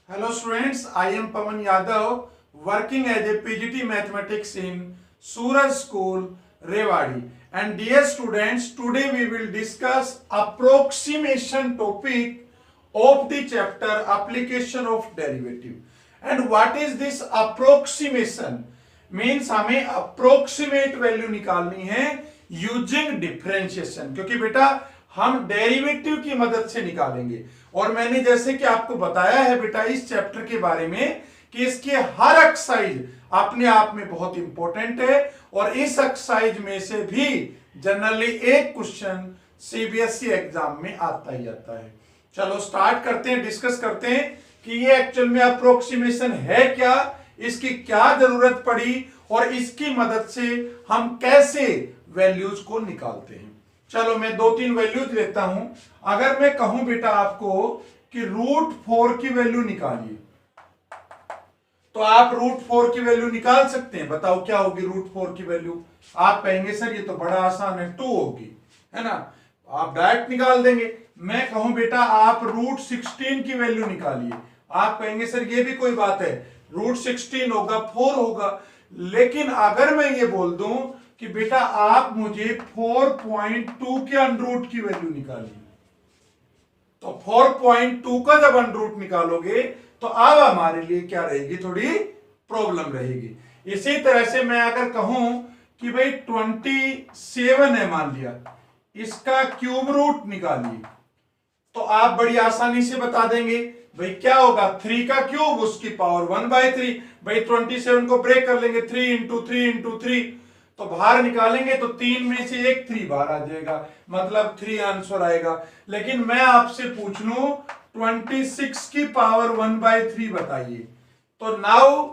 Hello students, I am Pawan Yadav working as a PGT Mathematics in Suraj School, Rewari. And dear students, today we will discuss approximation topic of the chapter application of derivative. And what is this approximation? Means हमें approximate value निकालनी है using differentiation, क्योंकि बेटा हम derivative की मदद से निकालेंगे। और मैंने जैसे कि आपको बताया है बेटा इस चैप्टर के बारे में कि इसके हर एक्सरसाइज अपने आप में बहुत इंपॉर्टेंट है और इस एक्सरसाइज में से भी जनरली एक क्वेश्चन सीबीएसई एग्जाम में आता ही आता है। चलो स्टार्ट करते हैं, डिस्कस करते हैं कि ये एक्चुअल में अप्रोक्सीमेशन है क्या, इसकी क्या जरूरत पड़ी और इसकी मदद से हम कैसे वैल्यूज को निकालते हैं। चलो मैं दो तीन वैल्यूज लेता हूं। अगर मैं कहूं बेटा आपको कि √4 की वैल्यू निकालिए, तो आप √4 की वैल्यू निकाल सकते हैं। बताओ क्या होगी √4 की वैल्यू? आप कहेंगे सर ये तो बड़ा आसान है, 2 होगी, है ना, आप डायरेक्ट निकाल देंगे। मैं कहूं बेटा आप √16 की वैल्यू निकालिए, आप कहेंगे सर ये भी कोई बात है, √16 होगा, 4 होगा। लेकिन अगर मैं ये बोल दूं कि बेटा आप मुझे 4.2 के अंडर की वैल्यू निकालिए, तो 4.2 का जब अंडर निकालोगे तो अब हमारे लिए क्या रहेगी, थोड़ी प्रॉब्लम रहेगी। इसी तरह से मैं अगर कहूं कि भाई 27 है, मान लिया, इसका क्यूब रूट निकालिए, तो आप बड़ी आसानी से बता देंगे भाई क्या होगा, 3 का क्यूब उसकी पावर 1/3। भाई 27 को ब्रेक कर लेंगे, 3 इंटू 3 इंटू 3, तो बाहर निकालेंगे तो 3 में से एक 3 बाहर आ जाएगा, मतलब 3 आंसर आएगा। लेकिन मैं आपसे पूछ लूं 26 की पावर 1/3 बताइए, तो now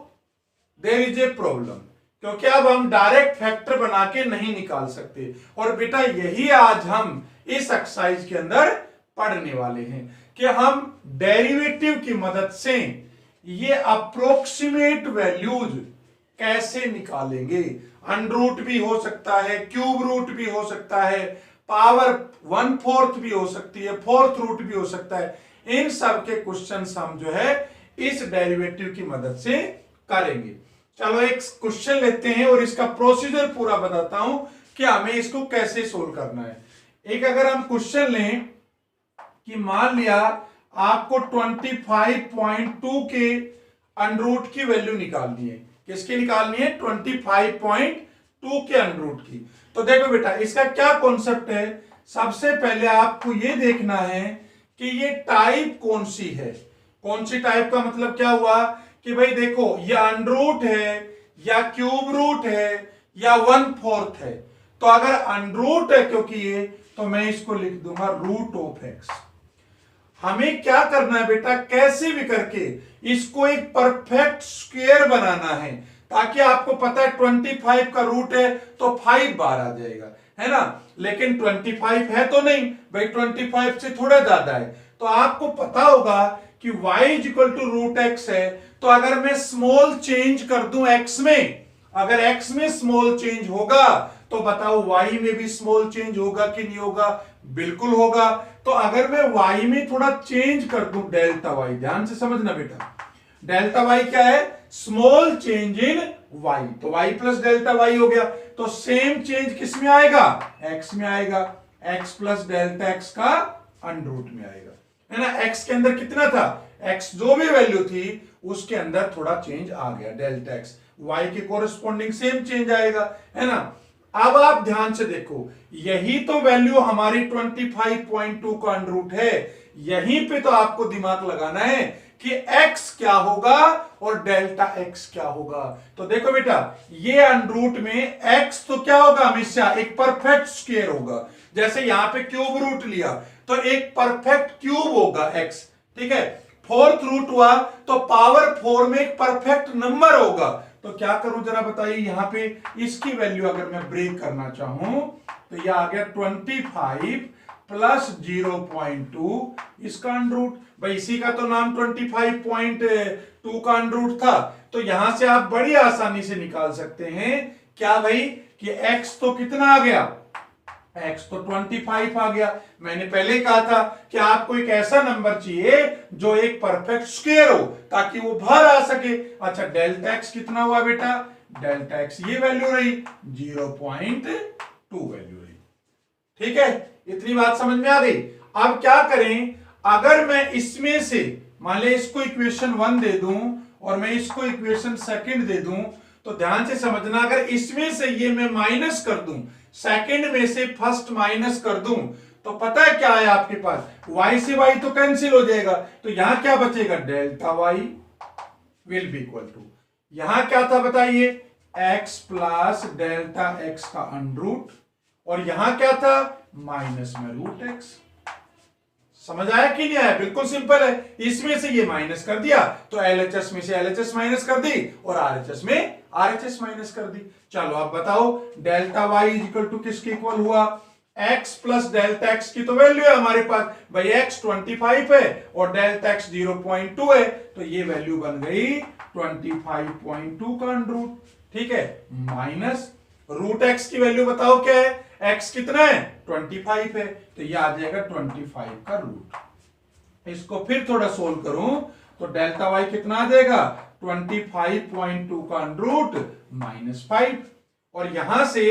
there is a problem, क्योंकि अब हम डायरेक्ट फैक्टर बना के नहीं निकाल सकते। और बेटा यही आज हम इस एक्सरसाइज के अंदर पढ़ने वाले हैं कि हम डेरिवेटिव की मदद से ये अप्रोक्सीमेट वैल्यूज कैसे निकालेंगे। अंडर भी हो सकता है, क्यूब रूट भी हो सकता है, पावर 1/4 भी हो सकती है, 4th रूट भी हो सकता है। इन सब के क्वेश्चंस हम जो है इस डेरिवेटिव की मदद से करेंगे। चलो एक क्वेश्चन लेते हैं और इसका प्रोसीजर पूरा बताता हूं कि हमें इसको कैसे सोल्व करना है। एक अगर हम क्वेश्चन लें कि मान लिया आपको 25.2 के अंडर की वैल्यू निकालनी है। किसकी निकालनी है? 25.2 के अंडर की। तो देखो बेटा इसका क्या कॉन्सेप्ट है, सबसे पहले आपको यह देखना है कि ये टाइप कौन सी है। कौन सी टाइप का मतलब क्या हुआ कि भाई देखो ये अंडर है या क्यूब रूट है या 1/4 है। तो अगर अंडर है क्योंकि ये, तो मैं इसको लिख दूंगा √(x). हमें क्या करना है बेटा, कैसे भी करके इसको एक परफेक्ट स्क्वायर बनाना है, ताकि आपको पता है 25 का रूट है तो 5 बार आ जाएगा, है ना। लेकिन 25 है तो नहीं भाई, 25 से थोड़ा ज्यादा है। तो आपको पता होगा कि y = √x है। तो अगर मैं स्मॉल चेंज कर दूं x में, अगर x में स्मॉल चेंज होगा तो बताओ y में भी स्मॉल चेंज होगा कि नहीं होगा? बिल्कुल होगा। तो अगर मैं y में थोड़ा चेंज कर दूं Δy, ध्यान से समझना बेटा, Δy क्या है? स्मॉल चेंज इन y, तो y प्लस Δy हो गया। तो सेम चेंज किस में आएगा? x में आएगा, x प्लस Δx का अंडर में आएगा, है ना। x के अंदर कितना था, x जो भी वैल्यू थी उसके अंदर थोड़ा चेंज आ गया Δx, y के कोरस्पॉन्डिंग सेम चेंज आएगा, है ना। अब आप ध्यान से देखो, यही तो वैल्यू हमारी 25.2 का अंडर है। यहीं पे तो आपको दिमाग लगाना है कि x क्या होगा और Δx क्या होगा। तो देखो बेटा ये अंडर में x तो क्या होगा, हमेशा एक परफेक्ट स्क्वायर होगा। जैसे यहां पे क्यूब रूट लिया तो एक परफेक्ट क्यूब होगा x, ठीक है। 4th रूट हुआ तो पावर 4 में एक परफेक्ट नंबर होगा। तो क्या करूं जरा बताइए, यहां पे इसकी वैल्यू अगर मैं ब्रेक करना चाहूं तो यह आ गया 25 प्लस 0.2 इसका अंडर। भाई इसी का तो नाम 25.2 का अंडर था। तो यहां से आप बड़ी आसानी से निकाल सकते हैं क्या भाई कि x तो कितना आ गया, x तो 25 आ गया। मैंने पहले कहा था कि आपको एक ऐसा नंबर चाहिए जो एक परफेक्ट स्क्वायर हो ताकि वो बाहर आ सके। अच्छा, डेल्टा x कितना हुआ बेटा? डेल्टा x ये वैल्यू रही 0.2 वैल्यू रही। ठीक है, इतनी बात समझ में आ गई। अब क्या करें, अगर मैं इसमें से मान ले इसको इक्वेशन 1 दे दूं और मैं इसको इक्वेशन सेकंड दे दूं, तो ध्यान से समझना, अगर इसमें से ये मैं माइनस कर दूं, सेकंड में से फर्स्ट माइनस कर दूं, तो पता है क्या है आपके पास, y से y तो कैंसिल हो जाएगा, तो यहां क्या बचेगा? Delta y will be equal to, यहां क्या था बताइए? x प्लस डेल्टा x का अंडरूट, और यहां क्या था? माइनस में रूट x। समझ आया कि नहीं आया? बिल्कुल सिंपल है। इसमें से ये माइनस कर दिया तो LHS में से LHS माइनस कर दी और RHS में RHS माइनस कर दी। चलो अब बताओ delta y is equal to किसके इक्वल हुआ? x प्लस डेल्टा x की तो वैल्यू है हमारे पास भाई, x 25 है और डेल्टा x 0.2 है, तो ये वैल्यू बन गई 25.2 का अंडरूट। ठीक है, माइनस रूट x की वैल्यू बताओ क्या है? x कितना है? 25 है, तो ये आ जाएगा 25 का रूट। इसको फिर थोड़ा सोल्व करूं तो डेल्टा y कितना आ जाएगा? 25.2 का अंडरूट माइनस 5, और यहां से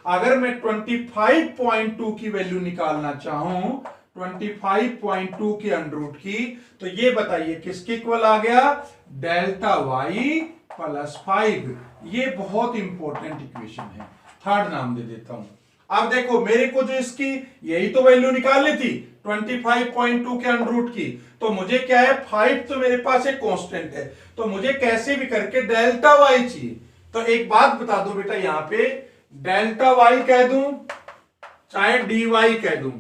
अगर मैं 25.2 की वैल्यू निकालना चाहूं, 25.2 की अंडरूट की, तो ये बताइए किसके इक्वल आ गया? Delta y plus 5। ये बहुत इंपॉर्टेंट इक्वेशन है, थर्ड नाम दे देता हूं। अब देखो मेरे को जो इसकी यही तो वैल्यू निकालनी थी 25.2 के अंडरूट की, तो मुझे क्या है? 5 तो मेरे पास एक कांस्टेंट है, तो मुझे कैसे भी करके डेल्टा y चाहिए। तो एक बात बता दो बेटा, यहां पे डेल्टा y कह दूं चाहे dy कह दूं,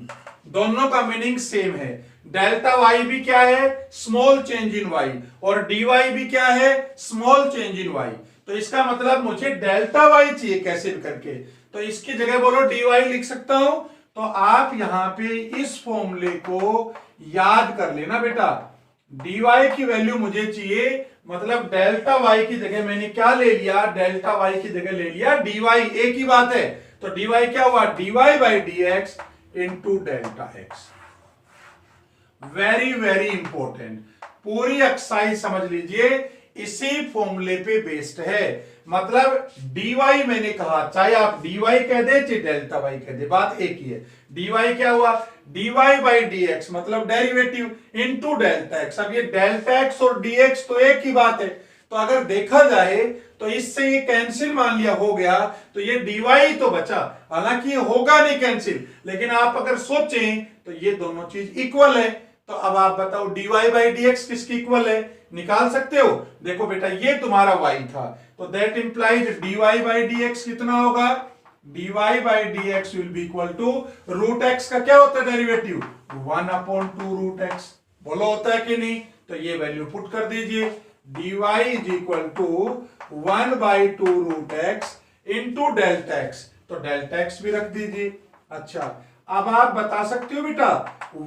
दोनों का मीनिंग सेम है। डेल्टा y भी क्या है? स्मॉल चेंज इन y, और dy भी क्या है? Small change in y। तो इसका मतलब मुझे डेल्टा y चाहिए कैसे भी करके, तो इसकी जगह बोलो dy लिख सकता हूं। तो आप यहां पे इस फॉर्मूले को याद कर लेना बेटा, dy की वैल्यू मुझे चाहिए, मतलब डेल्टा y की जगह मैंने क्या ले लिया? डेल्टा y की जगह ले लिया dy, एक ही बात है। तो dy क्या हुआ? dy by dx into delta x। Very very important, पूरी एक्सरसाइज समझ लीजिए, इसी फॉर्मूले पे बेस्ड है। मतलब dy मैंने कहा, चाहे आप dy कह दे चाहे डेल्टा y कह दे, बात एक ही है। dy क्या हुआ? dy बाई dx मतलब डेरिवेटिव इनटू डेल्टा x। अब ये डेल्टा x और dx तो एक ही बात है, तो अगर देखा जाए तो इससे ये कैंसिल मान लिया हो गया, तो ये dy तो बचा, हालांकि ये होगा नहीं कैंसिल, लेकिन आप अगर सोचें तो ये दोनों चीज इक्वल है। तो अब आप बताओ dy बाई dx किसकी इक्वल है? निकाल सकते हो। देखो बेटा ये तुम्हारा y था, तो that implies dy by dx कितना होगा? dy by dx will be equal to root x का क्या होता है डेरिवेटिव? 1/2 root x। बोलो होता है कि नहीं? तो ये वैल्यू पुट कर दीजिए, dy is equal to 1/2 root x into delta x, तो डेल्टा x भी रख दीजिए। अच्छा, अब आप बता सकते हो बेटा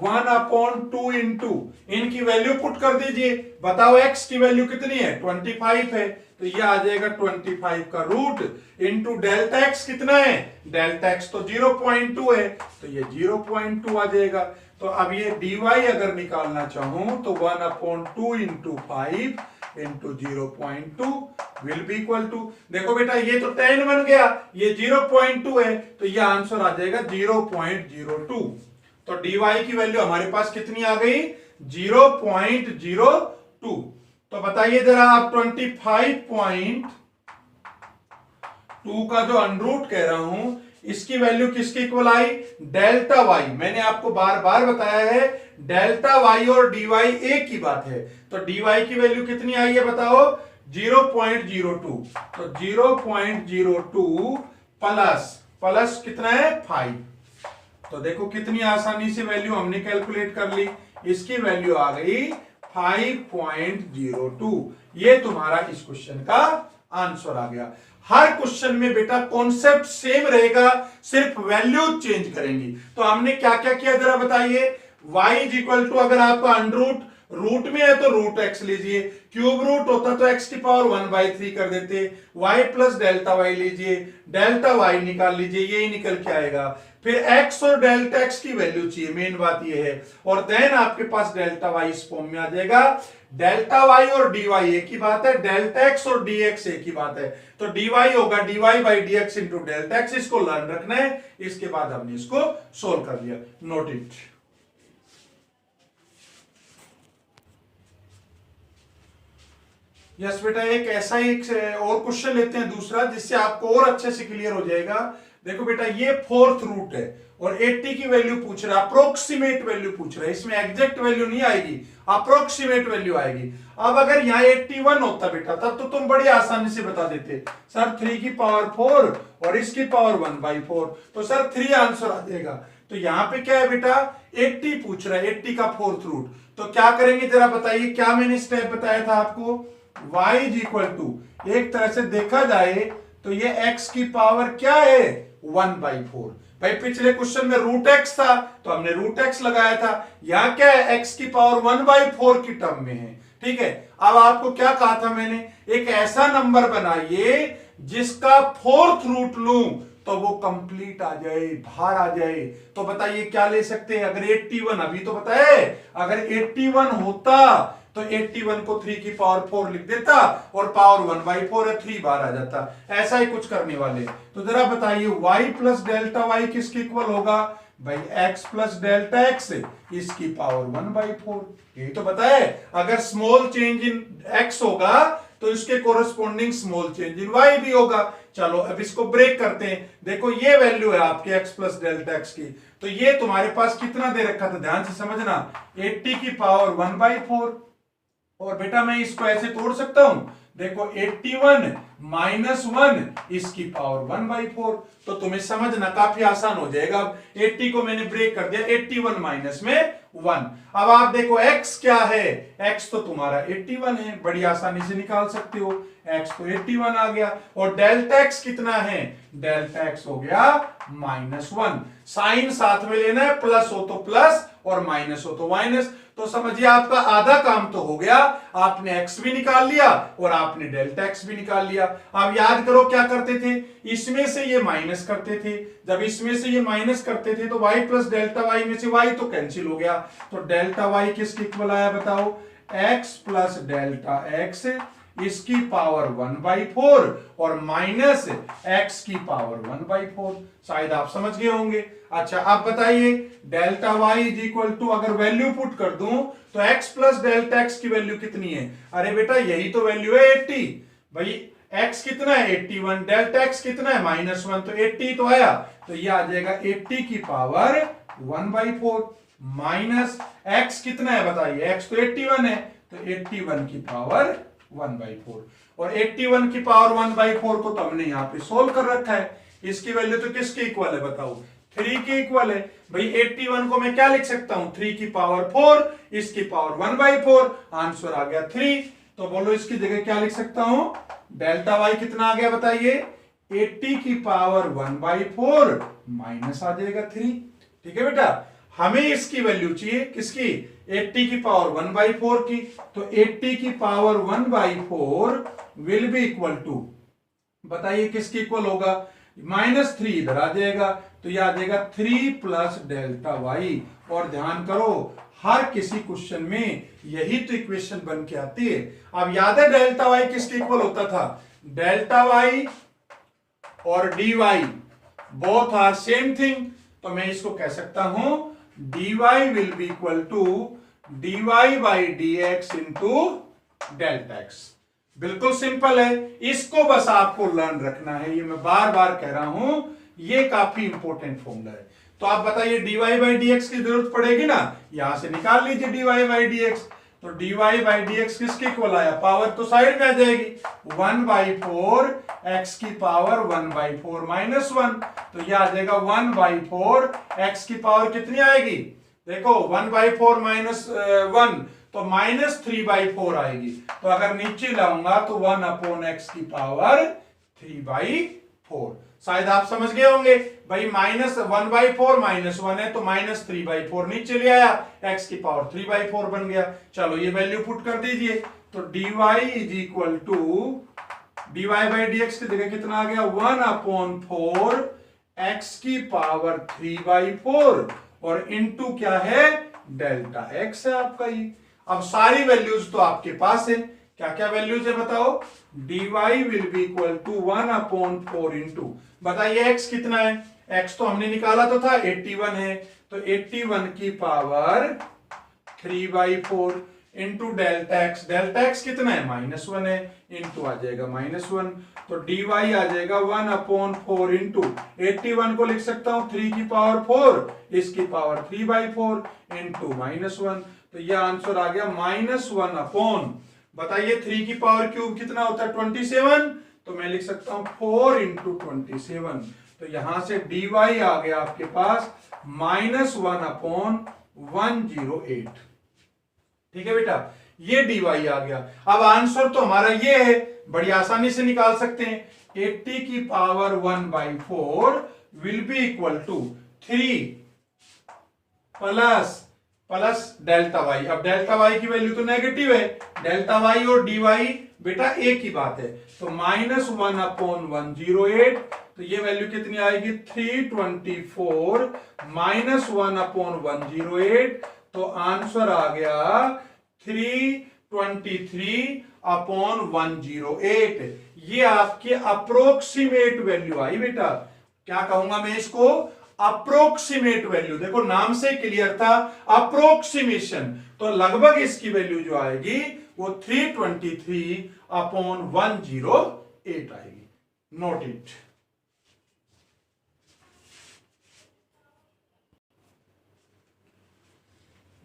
1/2 इंटू इनकी वैल्यू पुट कर दीजिए, बताओ x की वैल्यू कितनी है? 25 है, तो ये आ जाएगा 25 का रूट इंटू डेल्टा x कितना है? डेल्टा x तो 0.2 है, तो ये 0.2 आ जाएगा। तो अब ये dy अगर निकालना चाहूं तो 1/2 into 5 into 0.2 will be equal to, देखो बेटा ये तो 10 बन गया, ये 0.2 है, तो ये आंसर आ जाएगा 0.02। तो dy की वैल्यू हमारे पास कितनी आ गई? 0.02। तो बताइए जरा आप 25.2 का जो अनरूट कह रहा हूं, इसकी वैल्यू किसके इक्वल आई? Delta y। मैंने आपको बार बार बताया है डेल्टा y और dy एक ही बात है। तो dy की वैल्यू कितनी आई है बताओ? 0.02। तो 0.02 प्लस कितना है? 5। तो देखो कितनी आसानी से वैल्यू हमने कैलकुलेट कर ली, इसकी वैल्यू आ गई 5.02। ये तुम्हारा इस क्वेश्चन का आंसर आ गया। हर क्वेश्चन में बेटा कॉन्सेप्ट सेम रहेगा, सिर्फ वैल्यू चेंज करेंगी। तो हमने क्या क्या किया जरा बताइए। y इज इक्वल टू, अगर आपका अंडरूट रूट में है तो रूट x लीजिए, क्यूब रूट होता तो x की पावर 1/3 कर देते, y प्लस डेल्टा y लीजिए, डेल्टा y निकाल लीजिए, यही निकल के आएगा। फिर x और डेल्टा x की वैल्यू चाहिए, मेन बात ये है, और देन आपके पास डेल्टा y इस फॉर्म में आ जाएगा। डेल्टा y और dy एक ही बात है, डेल्टा x और dx एक ही बात है, तो dy होगा dy by dx into delta x। इसको लर्न रखना है, इसके बाद हमने इसको सोल्व कर लिया। Note it. यस बेटा, एक ऐसा ही और क्वेश्चन लेते हैं दूसरा, जिससे आपको और अच्छे से क्लियर हो जाएगा। देखो बेटा, ये फोर्थ रूट है और 80 की वैल्यू पूछ रहा है, अप्रोक्सीमेट वैल्यू पूछ रहा है, इसमें एग्जैक्ट वैल्यू नहीं आएगी, अप्रोक्सीमेट वैल्यू आएगी। अब अगर यहाँ 81 होता बेटा, तब तो तुम बड़ी आसानी से बता देते सर 3 की पावर 4 और इसकी पावर 1/4, तो सर 3 आंसर आ जाएगा। तो यहाँ पे क्या है बेटा, 80 पूछ रहा है, 80 का फोर्थ रूट। तो क्या करेंगे जरा बताइए, क्या मैंने स्टेप बताया था आपको, y इज इक्वल टू, एक तरह से देखा जाए तो ये x की पावर क्या है 1/4। भाई पिछले क्वेश्चन में रूट x था तो हमने रूट x लगाया था, यहां क्या है x की पावर 1/4 की टर्म में है। ठीक है, अब आपको क्या कहा था मैंने, एक ऐसा नंबर बनाइए जिसका फोर्थ रूट लूं तो वो कंप्लीट आ जाए, बाहर आ जाए। तो बताइए क्या ले सकते हैं, अगर 81, अभी तो बताए, अगर 81 होता तो 81 को 3 की पावर 4 लिख देता और पावर 1/4 है, 3 बार आ जाता। ऐसा ही कुछ करने वाले। तो जरा बताइए y प्लस डेल्टा y किसके इक्वल होगा, भाई x प्लस डेल्टा x इसकी पावर 1/4। यही तो बताए, अगर स्मॉल चेंज इन x होगा तो इसके corresponding small change in y भी होगा। चलो अब इसको ब्रेक करते हैं। देखो ये वैल्यू है आपके x प्लस डेल्टा x की, तो ये तुम्हारे पास कितना दे रखा था, ध्यान से समझना, 80 की पावर 1/4। और बेटा मैं इसको ऐसे तोड़ सकता हूं, देखो 81 माइनस 1 इसकी पावर 1/4, तो तुम्हें समझना काफी आसान हो जाएगा। 80 को मैंने ब्रेक कर दिया, 81 माइनस में 1। अब आप देखो x क्या है, x तो तुम्हारा 81 है, बड़ी आसानी से निकाल सकते हो, x तो 81 आ गया। और डेल्टा x कितना है, डेल्टा x हो गया -1। साइन साथ में लेना है, प्लस हो तो प्लस और माइनस हो तो माइनस। तो समझिए आपका आधा काम तो हो गया, आपने x भी निकाल लिया और आपने डेल्टा x भी निकाल लिया। अब याद करो क्या करते थे, इसमें से ये माइनस करते थे, जब इसमें से ये माइनस करते थे तो y प्लस डेल्टा y में से y तो कैंसिल हो गया, तो डेल्टा y किसके इक्वल आया बताओ, x प्लस डेल्टा x इसकी पावर 1/4 और माइनस x की पावर 1/4। शायद आप समझ गए होंगे। अच्छा अब बताइए, delta y is equal to, अगर वैल्यू पुट कर दूं तो x प्लस डेल्टा x की वैल्यू कितनी है, अरे बेटा यही तो वैल्यू है 80। भाई x कितना है 81, डेल्टा x कितना है -1, तो 80 तो आया, तो ये आ जाएगा 80 की पावर 1/4 माइनस x कितना है बताइए, x तो 81 है, तो 81 की पावर 1/4। और 81 की पावर 1/4 को तो हमने यहां पे सोल्व कर रखा है। इसकी वैल्यू तो किसके इक्वल है बताओ, 3 के इक्वल है। भाई 81 को मैं क्या लिख सकता हूं, 3 की पावर 4 इसकी पावर 1/4, आंसर आ गया 3। तो बोलो इसकी जगह क्या लिख सकता हूं, डेल्टा y कितना आ गया बताइए, 80 की पावर 1/4 माइनस आ जाएगा 3। ठीक है बेटा, हमें इसकी वैल्यू चाहिए किसकी, 80 की पावर 1/4 की, तो 80 की power 1/4 will be equal to, बताइए किसकी इक्वल होगा, -3 इधर आ जाएगा, तो यह आ जाएगा 3 प्लस डेल्टा वाई। और ध्यान करो हर किसी क्वेश्चन में यही तो इक्वेशन बन के आती है। अब याद है डेल्टा वाई किसके इक्वल होता था, डेल्टा वाई और d y both are same thing, तो मैं इसको कह सकता हूं dy will be equal to dy by dx into delta x। बिल्कुल सिंपल है, इसको बस आपको लर्न रखना है, ये मैं बार बार कह रहा हूं, ये काफी इंपॉर्टेंट फॉर्मूला है। तो आप बताइए dy by dx की जरूरत पड़ेगी ना, यहां से निकाल लीजिए dy by dx। तो dy by dx किसके इक्वल आया, पावर तो साइड में आ जाएगी, 1/4 x की पावर 1/4 माइनस 1, तो यह आ जाएगा 1/4 x की पावर कितनी आएगी, देखो 1/4 माइनस 1 तो -3/4 आएगी। तो अगर नीचे लाऊंगा तो 1/x की पावर 3/4। शायद आप समझ गए होंगे, भाई -1/4 -1 है तो -3/4 नीचे ले आया, x की पावर 3/4 बन गया। चलो ये वैल्यू पुट कर दीजिए, तो dy is equal to dy by dx की जगह कितना आ गया, 1/4 x की पावर 3/4 और इनटू क्या है, डेल्टा x है आपका ये। अब सारी वैल्यूज तो आपके पास है, क्या क्या वैल्यूज है बताओ। dy will be equal to 1/4 into, बताइए x कितना है, x तो हमने निकाला तो था 81 है, तो 81 की power 3/4 into delta x, delta x कितना है -1 है, इंटू आ जाएगा -1, तो dy आ जाएगा 1/4 इंटू 81 को लिख सकता हूं 3 की पावर 4, इसकी पावर 3/4 इंटू -1, तो यह आंसर आ गया -1 अपॉन, बताइए 3 की पावर क्यूब कितना होता है 27, तो मैं लिख सकता हूं 4 इंटू 27, तो यहां से dy आ गया आपके पास -1/108। ठीक है बेटा, ये dy आ गया। अब आंसर तो हमारा ये है, बड़ी आसानी से निकाल सकते हैं, 80 की power 1/4 will be equal to 3 plus delta y. अब डेल्टा वाई की वैल्यू तो नेगेटिव है, डेल्टा वाई और dy बेटा एक ही बात है, तो -1/108, तो ये वैल्यू कितनी आएगी 324 -1/108, तो आंसर आ गया 323/108। ये आपके अप्रोक्सीमेट वैल्यू आई बेटा, क्या कहूंगा मैं इसको, अप्रोक्सीमेट वैल्यू। देखो नाम से क्लियर था, अप्रोक्सीमेशन, तो लगभग इसकी वैल्यू जो आएगी वो 323/108 आएगी। Note it.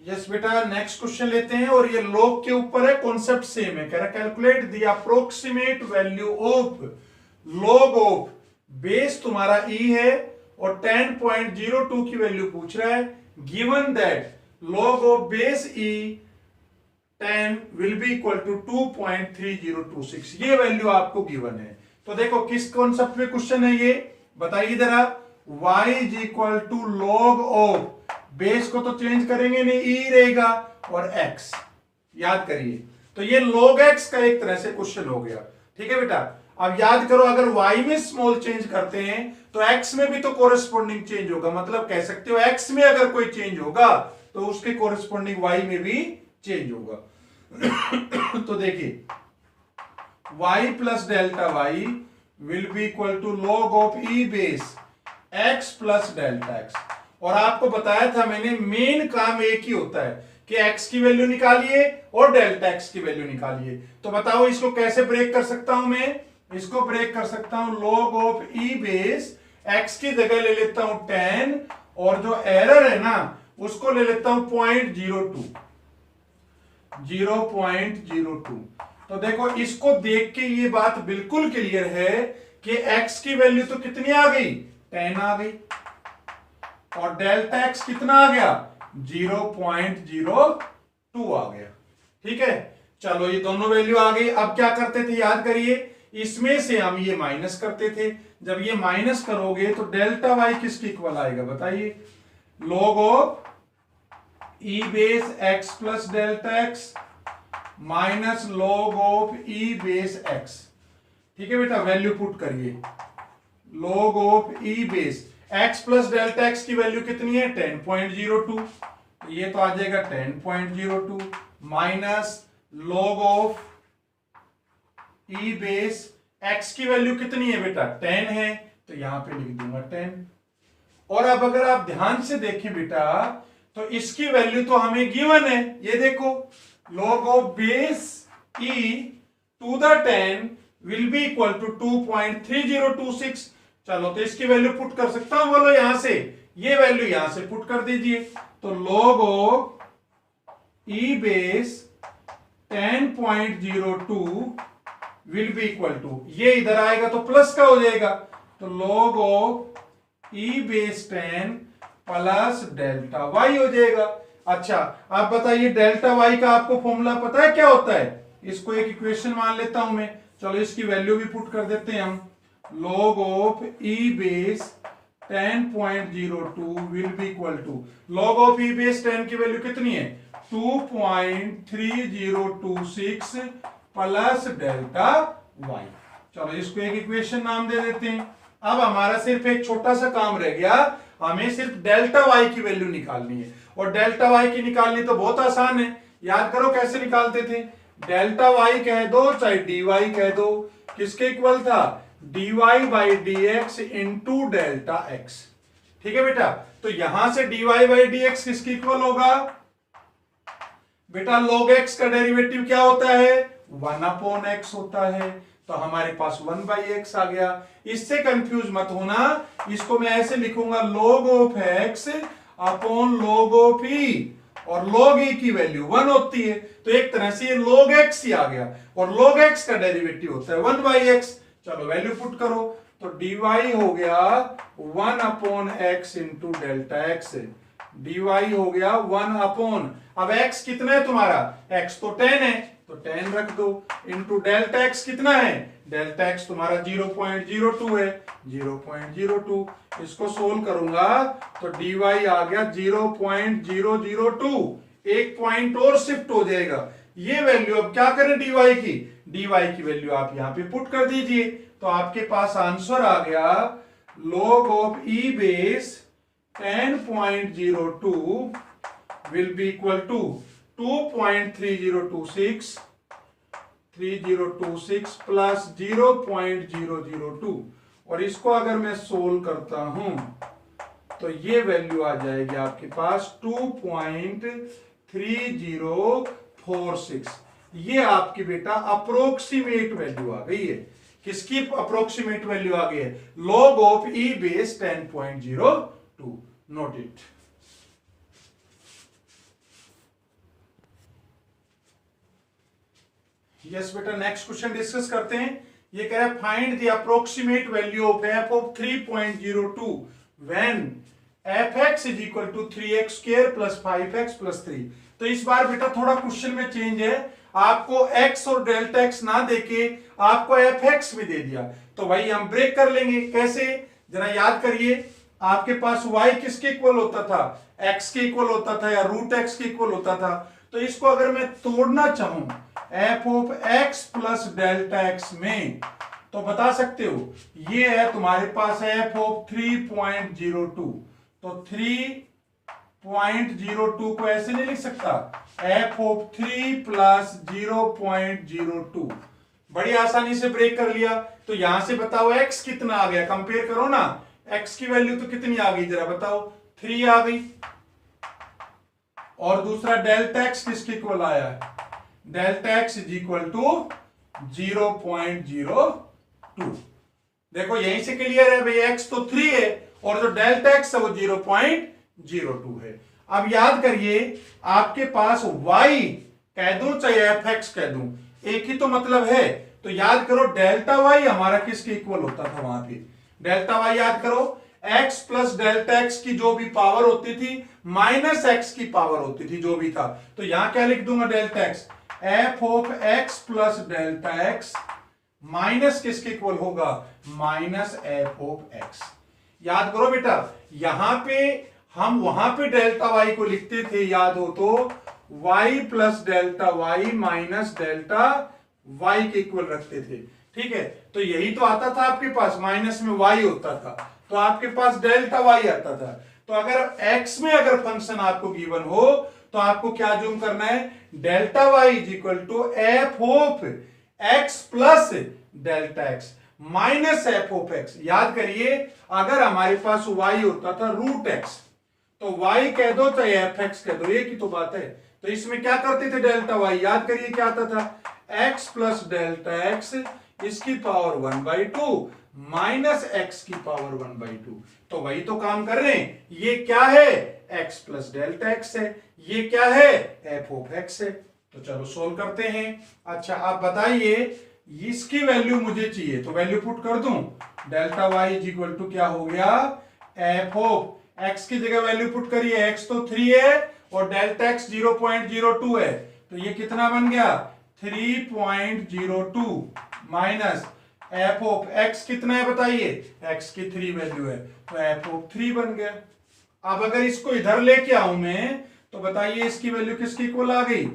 यस बेटा, नेक्स्ट क्वेश्चन लेते हैं, और ये लॉग के ऊपर है, कॉन्सेप्ट सेम है। कह रहा calculate the approximate value of log of, base तुम्हारा e है और 10.02 की वैल्यू पूछ रहा है, given that log of base e 10 will be equal to 2.3026, ये वैल्यू आपको गिवन है। तो देखो किस कॉन्सेप्ट में क्वेश्चन है ये, बताइए जरा। y is equal to log of, base को तो चेंज करेंगे नहीं, e रहेगा और x, याद करिए, तो ये log x का एक तरह से क्वेश्चन हो गया। ठीक है बेटा, अब याद करो, अगर y में स्मॉल चेंज करते हैं तो x में भी तो कोरेस्पोंडिंग चेंज होगा, मतलब कह सकते हो x में अगर कोई चेंज होगा तो उसके कोरेस्पोंडिंग y में भी चेंज होगा। तो देखिए y plus delta y will be equal to log of e base x plus delta x, और आपको बताया था मैंने मेन काम एक ही होता है कि x की वैल्यू निकालिए और डेल्टा x की वैल्यू निकालिए। तो बताओ इसको कैसे ब्रेक कर सकता हूं मैं, इसको ब्रेक कर सकता हूं log of e base x की जगह ले लेता हूं 10, और जो एरर है ना उसको ले लेता हूं 0.02। तो देखो इसको देख के ये बात बिल्कुल क्लियर है कि x की वैल्यू तो कितनी आ गई, 10 आ गई, और डेल्टा x कितना आ गया, 0.02 आ गया। ठीक है, चलो ये दोनों वैल्यू आ गई। अब क्या करते थे, याद करिए, इसमें से हम ये माइनस करते थे, जब ये माइनस करोगे तो डेल्टा y किसके इक्वल आएगा बताइए, log of e base x plus delta x minus log of e base x। ठीक है बेटा, वैल्यू पुट करिए, log of e base x plus delta x की वैल्यू कितनी है 10.02, ये तो आ जाएगा 10.02 minus log of e base x की वैल्यू कितनी है बेटा 10 है, तो यहां पे लिख दूंगा 10। और अब अगर आप ध्यान से देखें बेटा तो इसकी वैल्यू तो हमें गिवन है, ये देखो log of base e to the 10 will be equal to 2.3026। चलो तो इसकी वैल्यू पुट कर सकता हूं, बोलो यहां से, ये वैल्यू यहां से पुट कर दीजिए, तो log of e base 10.02 will be equal to, ये इधर आएगा तो प्लस का हो जाएगा, तो log of e base 10 plus delta y हो जाएगा। अच्छा आप बताइए डेल्टा y का आपको फॉर्मूला पता है क्या होता है, इसको एक इक्वेशन मान लेता हूं मैं, चलो इसकी वैल्यू भी पुट कर देते हैं हम, log of e base 10.02 will be equal to, log of e base 10 की वैल्यू कितनी है 2.3026 प्लस डेल्टा y। चलो इसको एक इक्वेशन नाम दे देते हैं, अब हमारा सिर्फ एक छोटा सा काम रह गया, हमें सिर्फ डेल्टा वाई की वैल्यू निकालनी है। और डेल्टा वाई की निकालनी तो बहुत आसान है, याद करो कैसे निकालते थे। डेल्टा वाई कह दो चाहे डी वाई कह दो, किसके इक्वल था, d y by d x into delta x. ठीक है बेटा, तो यहां से d y by d x किसके इक्वल होगा बेटा, log x का डेरिवेटिव क्या होता है, 1/x होता है। तो हमारे पास 1/x आ गया। इससे कंफ्यूज मत होना, इसको मैं ऐसे लिखूंगा log of x upon log of e, और log e की वैल्यू 1 होती है, तो एक तरह से ये log x ही आ गया, और log x का डेरिवेटिव होता है 1/x। चलो वैल्यू पुट करो, तो dy हो गया 1/x into delta x, dy हो गया 1 अपॉन, अब x कितना है तुम्हारा, x तो 10 है तो 10 रख दो, इंटू डेल्टा x कितना है, डेल्टा x तुम्हारा 0.02 है, 0.02, इसको सोल्व करूंगा तो dy आ गया 0.002, एक पॉइंट और शिफ्ट हो जाएगा। ये वैल्यू अब क्या करें dy की वैल्यू आप यहां पे पुट कर दीजिए, तो आपके पास आंसर आ गया log of e base 10.02 will be equal to 2.3026 plus 0.002, और इसको अगर मैं सोल्व करता हूं तो ये वैल्यू आ जाएगी आपके पास 2.3046। ये आपकी बेटा अप्रोक्सीमेट वैल्यू आ गई है। किसकी अप्रोक्सीमेट वैल्यू आ गई है, log of e base 10.02। Note it. Yes बेटा, नेक्स्ट क्वेश्चन डिस्कस करते हैं। ये कह रहा है find the approximate value of f of 3.02 when fx is equal to 3x square plus 5x plus 3। तो इस बार बेटा थोड़ा क्वेश्चन में चेंज है, आपको x और डेल्टा x ना देके आपको fx भी दे दिया, तो भाई हम ब्रेक कर लेंगे। कैसे, जरा याद करिए, आपके पास y किसके इक्वल होता था, x के इक्वल होता था या रूट x के इक्वल होता था। तो इसको अगर मैं तोड़ना चाहूं f of x plus delta x में, तो बता सकते हो ये है तुम्हारे पास f ऑफ 3.02, तो 3.02 को ऐसे नहीं लिख सकता, f ऑफ 3 प्लस 0.02, बड़ी आसानी से ब्रेक कर लिया। तो यहां से बताओ x कितना आ गया, कंपेयर करो ना, x की वैल्यू तो कितनी आ गई, जरा बताओ, 3 आ गई। और दूसरा डेल्टा x किसके इक्वल आया है, delta x is equal to 0.02। देखो यहीं से क्लियर है भाई, x तो 3 है और जो डेल्टा x है वो 0.02 है। अब याद करिए, आपके पास y कह दूं चाहे fx कह दूं, एक ही तो मतलब है। तो याद करो डेल्टा y हमारा किसके इक्वल होता था वहां पे, डेल्टा y याद करो, x प्लस डेल्टा x की जो भी पावर होती थी माइनस x की पावर होती थी, जो भी था। तो यहां क्या लिख दूंगा, delta x, f of x plus delta x minus किसके इक्वल होगा, माइनस f ऑफ x। याद करो बेटा, यहां पे हम वहां पे डेल्टा y को लिखते थे, याद हो तो, y plus delta y minus delta y के इक्वल रखते थे। ठीक है, तो यही तो आता था आपके पास, माइनस में y होता था तो आपके पास डेल्टा y आता था। तो अगर x में अगर फंक्शन आपको गिवन हो तो आपको क्या जूम करना है, delta y is equal to f of x plus delta x minus f of x। याद करिए, अगर हमारे पास y होता था रूट x, तो y कह दो चाहे एफ एक्स कह दो, एक ही तो बात है। तो इसमें क्या करते थे, डेल्टा y, याद करिए क्या आता था, x प्लस डेल्टा x इसकी पावर 1/2 माइनस x की पावर 1/2। तो वही तो काम कर रहे हैं, ये क्या है, x प्लस डेल्टा x है, ये क्या है, f ऑफ x है। तो चलो सोल्व करते हैं। अच्छा आप बताइए, इसकी वैल्यू मुझे चाहिए, तो वैल्यू पुट कर दूं, delta y is equal to क्या हो गया, f ऑफ x की जगह वैल्यू पुट करिए, x तो 3 है और डेल्टा x 0.02 है, तो ये कितना बन गया, 3.02 माइनस f ऑफ x कितना है बताइए, x की 3 वैल्यू है, तो f ऑफ 3 बन गया। अब अगर इसको इधर लेके आऊं मैं, तो बताइए इसकी वैल्यू किसकी इक्वल आ गई,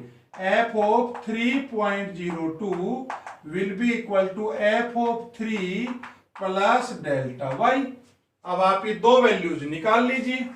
f of 3.02 will be equal to f of 3 plus delta y. अब आप ये दो वैल्यूज निकाल लीजिए।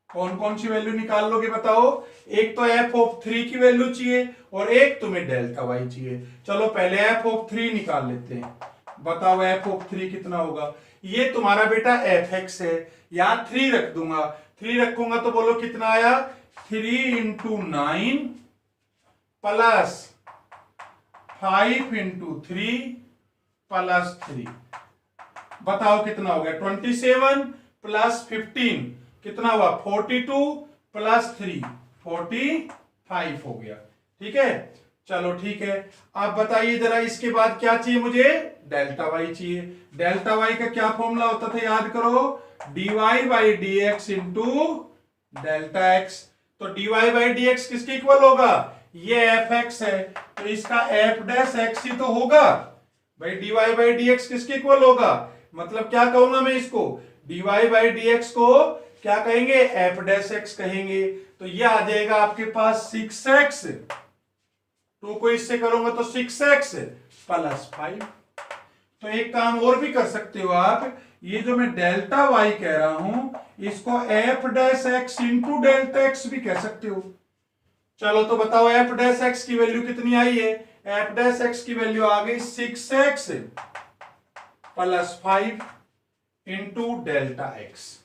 कौन कौन सी वैल्यू निकाल लोगे बताओ? एक तो एफ ऑफ 3 की वैल्यू चाहिए और एक तुम्हें डेल्टा वाई चाहिए। चलो पहले एफ ऑफ 3 निकाल लेते हैं। बताओ एफ ऑफ 3 कितना होगा? ये तुम्हारा बेटा एफ एक्स है, यहां 3 रख दूंगा। 3 रखूंगा तो बोलो कितना आया? 3 इंटू 9 प्लस 5 इंटू 3 प्लस 3। बताओ कितना हो गया? 27 प्लस 15 कितना हुआ? 42 प्लस 3 45 हो गया। ठीक है, चलो ठीक है। आप बताइए जरा इसके बाद क्या चाहिए मुझे? डेल्टा वाई चाहिए। डेल्टा वाई का क्या फॉर्मूला होता था याद करो? dy by d x into delta x. तो dy बाई डी एक्स किसके इक्वल होगा? ये एफ एक्स है तो इसका एफ डैश एक्स ही तो होगा भाई। dy बाई डी एक्स किसके इक्वल होगा? मतलब क्या कहूंगा मैं इसको? dy बाई डी एक्स को क्या कहेंगे? एफ डैश एक्स कहेंगे। तो ये आ जाएगा आपके पास 6x, 2 को इससे करूंगा तो 6x प्लस 5। तो एक काम और भी कर सकते हो आप, ये जो मैं डेल्टा वाई कह रहा हूं इसको F dash x into delta x भी कह सकते हो। चलो तो बताओ एफ डैश एक्स की वैल्यू कितनी आई है? एफ डैश एक्स की वैल्यू आ गई 6x plus 5 into delta x.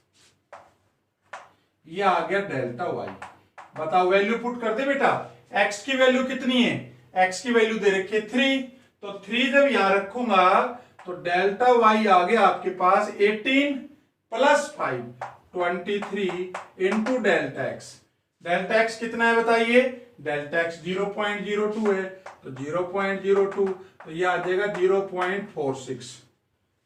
ये आ गया डेल्टा वाई। बताओ वैल्यू पुट कर दे बेटा। x की वैल्यू कितनी है? x की वैल्यू दे रखी है 3, तो 3 जब यहां रखूंगा तो डेल्टा वाई आ गया आपके पास 18 plus 5 23 into delta x. Delta x कितना है बताइए? डेल्टा एक्स 0.02 है तो 0.02 तो ये आ जाएगा 0.46।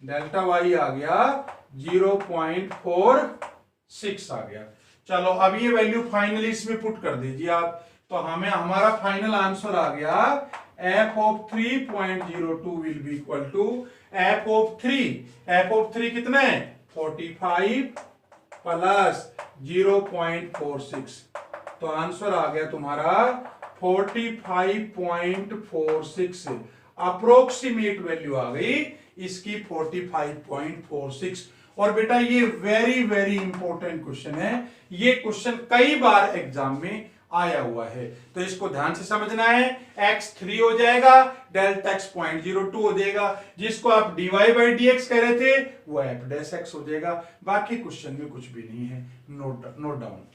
डेल्टा वाई आ गया 0.46 आ गया। चलो अब ये वैल्यू फाइनली इसमें पुट कर दीजिए आप। तो हमें हमारा फाइनल आंसर आ गया f of 3.02 will be equal to f of 3। f of 3 कितना है? 45 प्लस 0.46। तो आंसर आ गया तुम्हारा 45.46। अप्रोक्सीमेट वैल्यू आ गई इसकी 45.46। और बेटा ये वेरी वेरी इंपॉर्टेंट क्वेश्चन है। ये क्वेश्चन कई बार एग्जाम में आया हुआ है तो इसको ध्यान से समझना है। x 3 हो जाएगा, डेल्टा x 0.02 हो जाएगा। जिसको आप dy बाई डी एक्स कह रहे थे वो एफ डैश एक्स हो जाएगा। बाकी क्वेश्चन में कुछ भी नहीं है। Note down.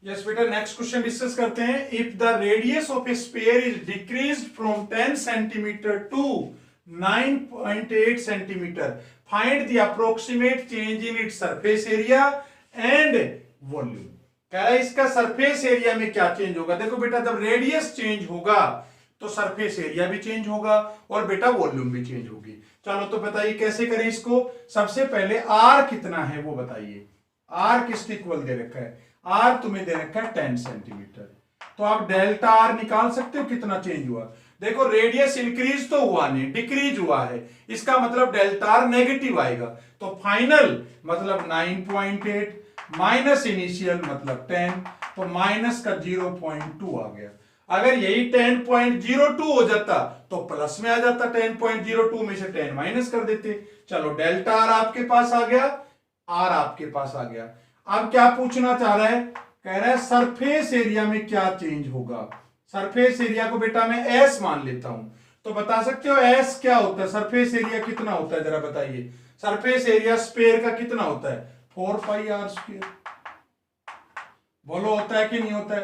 यस बेटा, नेक्स्ट क्वेश्चन डिस्कस करते हैं। If the radius of a sphere is decreased from 10 centimetre to 9.8 centimetre, find the approximate change in its surface area and volume. कह रहा है इसका सरफेस एरिया में क्या चेंज होगा। देखो बेटा, जब रेडियस चेंज होगा तो सरफेस एरिया भी चेंज होगा और बेटा वॉल्यूम भी चेंज होगी। चलो तो बताइए कैसे करें इसको। सबसे पहले आर कितना है वो बताइए। आर किसके इक्वल दे रखा है? आर तुम्हें दे रखा है 10 सेंटीमीटर। तो आप डेल्टा आर निकाल सकते हो कितना चेंज हुआ। देखो रेडियस इंक्रीज तो हुआ नहीं, डिक्रीज हुआ है। इसका मतलब डेल्टा आर नेगेटिव आएगा। तो फाइनल मतलब 9.8 माइनस इनिशियल मतलब 10, तो माइनस का 0.2 आ गया। अगर यही 10.02 हो जाता तो प्लस में आ जाता। 10.02 में से 10 माइनस कर देते। चलो डेल्टा आर आपके पास आ गया, आर आपके पास आ गया। अब क्या पूछना चाह रहा है? कह रहा है सरफेस एरिया में क्या चेंज होगा। सरफेस एरिया को बेटा मैं एस मान लेता हूं। तो बता सकते हो एस क्या होता है? सरफेस एरिया कितना होता है जरा बताइए। सरफेस एरिया स्फीयर का कितना होता है? 4 पाई आर स्क्वायर। बोलो होता है कि नहीं होता है?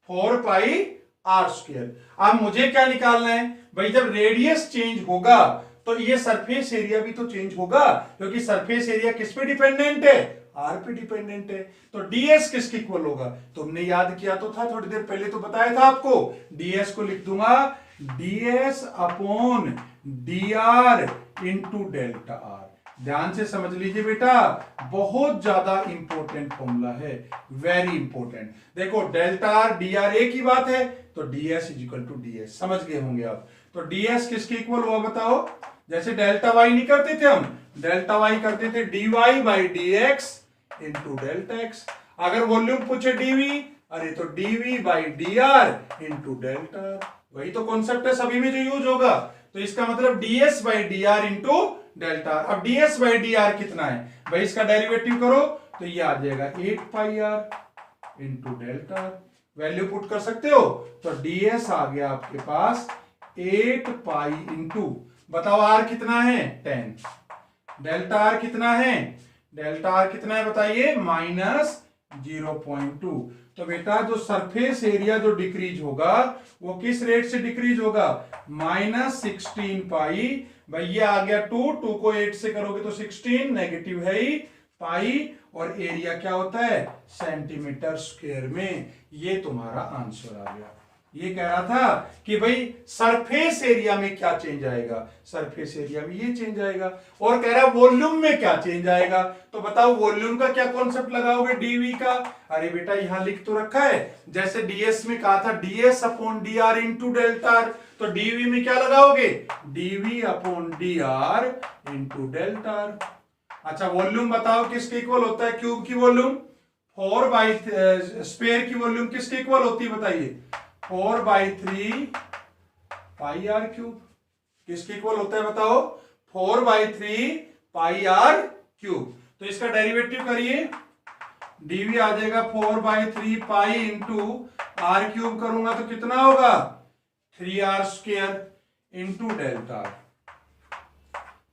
4 पाई आर स्क्वायर। अब मुझे क्या निकालना है भाई? जब रेडियस चेंज होगा तो ये सरफेस एरिया भी तो चेंज होगा, क्योंकि सरफेस एरिया किस पे डिपेंडेंट है? आर पे डिपेंडेंट है। तो डीएस किसके इक्वल होगा? तुमने याद किया तो था थोड़ी देर पहले, तो बताया था आपको। डीएस को लिख दूंगा ds upon d r into delta r. ध्यान से समझ लीजिए बेटा, बहुत ज्यादा इंपॉर्टेंट फॉर्मूला है, वेरी इंपॉर्टेंट। देखो डेल्टा आर डी आर ए की बात है तो ds is equal to ds. समझ गए होंगे आप। तो डीएस किसके इक्वल हुआ बताओ? जैसे डेल्टा वाई नहीं करते थे हम, डेल्टा वाई करते थे d y by d x into delta x. अगर वॉल्यूम पूछे डीवी अरे तो dv by dr into delta, वही तो कॉन्सेप्ट है सभी में जो यूज होगा। तो इसका मतलब ds by dr into delta. अब ds बाई dr कितना है भाई, इसका डेरिवेटिव करो तो ये आ जाएगा 8 पाई r into delta. Value put कर सकते हो, तो ds आ गया आपके पास 8 पाई इंटू, बताओ r कितना है 10, डेल्टा r कितना है, डेल्टा r कितना है बताइए -0.2। तो बेटा जो सरफेस एरिया जो डिक्रीज होगा वो किस रेट से डिक्रीज होगा, -16 पाई। भाई ये आ गया 2 को 8 से करोगे तो 16, नेगेटिव है ही पाई, और एरिया क्या होता है सेंटीमीटर स्क्वायर में। ये तुम्हारा आंसर आ गया। ये कह रहा था कि भाई सरफेस एरिया में क्या चेंज आएगा, सरफेस एरिया में ये चेंज आएगा। और कह रहा है वॉल्यूम में क्या चेंज आएगा, तो बताओ वॉल्यूम का क्या कॉन्सेप्ट लगाओगे डीवी का। अरे बेटा यहां लिख तो रखा है, जैसे डीएस में कहा था ds upon d r into delta, तो डीवी में क्या लगाओगे dv upon d r into delta. अच्छा वॉल्यूम बताओ किसके इक्वल होता है, क्यूब की वॉल्यूम 4 बाई स्पेयर की वॉल्यूम किसके इक्वल होती है बताइए, 4/3 पाई आर क्यूब। किसके इक्वल होता है बताओ, 4/3 पाई आर क्यूब। तो इसका डेरिवेटिव करिए, dv आ जाएगा 4/3 पाई इंटू आर क्यूब करूंगा तो कितना होगा 3r स्क्वायर इंटू डेल्टा।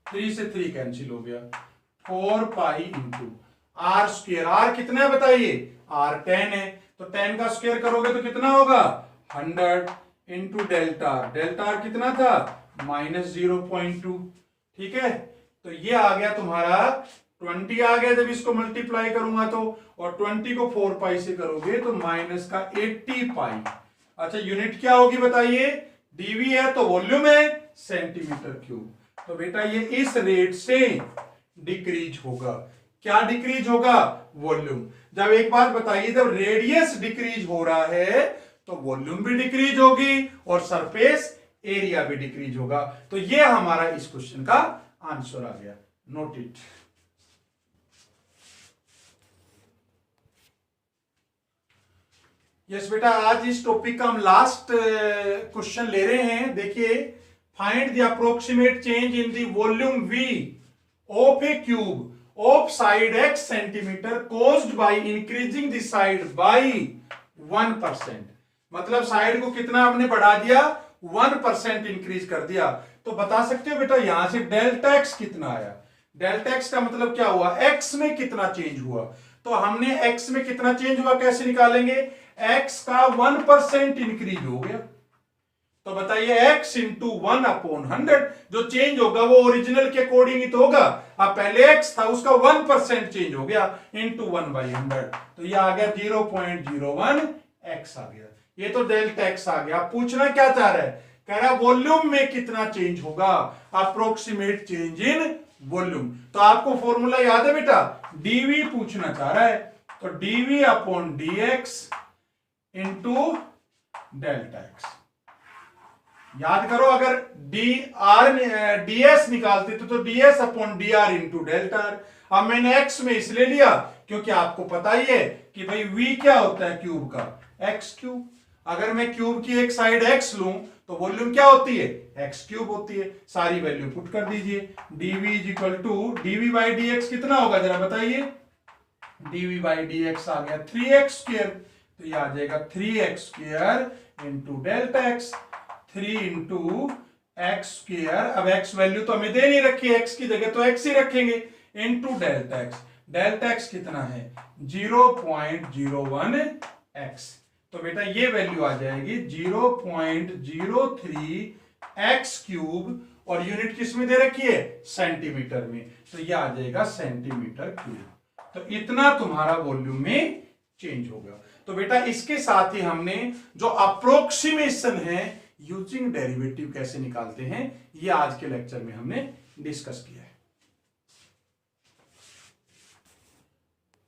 3 से 3 कैंसिल हो गया, 4 pi into r square. R कितना है बताइए, आर 10 है, तो 10 का स्क्वायर करोगे तो कितना होगा 100 इंटू डेल्टा। डेल्टा कितना था -0.2। ठीक है, तो ये आ गया तुम्हारा 20 आ गया जब इसको मल्टीप्लाई करूंगा तो, और 20 को 4 पाई से करोगे तो माइनस का 80 पाई। अच्छा यूनिट क्या होगी बताइए, डीवी है तो वॉल्यूम है सेंटीमीटर क्यूब। तो बेटा ये इस रेट से डिक्रीज होगा, क्या डिक्रीज होगा वॉल्यूम। जब एक बात बताइए, जब रेडियस डिक्रीज हो रहा है तो वॉल्यूम भी डिक्रीज होगी और सरफेस एरिया भी डिक्रीज होगा। तो ये हमारा इस क्वेश्चन का आंसर आ गया, नोट इट। यस बेटा, आज इस टॉपिक का हम लास्ट क्वेश्चन ले रहे हैं। देखिए, find the approximate change in the volume we of A cube of side x centimetre caused by increasing the side by 1%। मतलब साइड को कितना आपने बढ़ा दिया 1% इंक्रीज कर दिया। तो बता सकते हो बेटा यहां से डेल्टा एक्स कितना आया। डेल्टा एक्स का मतलब क्या हुआ, एक्स में कितना चेंज हुआ। तो हमने एक्स में कितना चेंज हुआ कैसे निकालेंगे, एक्स का 1% इंक्रीज हो गया। तो बताइए x इंटू 1/100 जो चेंज होगा वो ओरिजिनल के अकॉर्डिंग ही तो होगा। अब पहले x था उसका 1% चेंज हो गया इंटू 1/100, तो ये आ गया 0.01 x आ गया। ये तो डेल्टा x आ गया। पूछना क्या चाह रहा है, कह रहा है वॉल्यूम में कितना चेंज होगा, अप्रोक्सीमेट चेंज इन वॉल्यूम। तो आपको फॉर्मूला याद है बेटा, dv पूछना चाह रहा है, तो dv upon dx into delta x। याद करो, अगर ds निकालते तो ds upon dr into delta. अब मैंने x में इसलिए लिया क्योंकि आपको पता ही है कि भाई v क्या होता है क्यूब का, x क्यूब। अगर मैं क्यूब की एक साइड x लूं तो वॉल्यूम क्या होती है x क्यूब होती है। सारी वैल्यू पुट कर दीजिए, dv is equal to dv by dx कितना होगा जरा बताइए, dv बाई dx आ गया 3x स्क्वायर, तो ये आ जाएगा 3x square into delta x। 3 into x square, अब x वैल्यू तो हमें दे नहीं रखी है, x की जगह तो x ही रखेंगे, into delta x। Delta x कितना है 0.01 x। तो बेटा ये वैल्यू आ जाएगी 0.03 x क्यूब, और यूनिट किस में दे रखी है सेंटीमीटर में, तो ये आ जाएगा सेंटीमीटर क्यूब। तो इतना तुम्हारा वॉल्यूम में चेंज होगा। तो बेटा इसके साथ ही हमने जो अप्रोक्सीमेशन है यूजिंग डेरिवेटिव कैसे निकालते हैं, ये आज के लेक्चर में हमने डिस्कस किया है।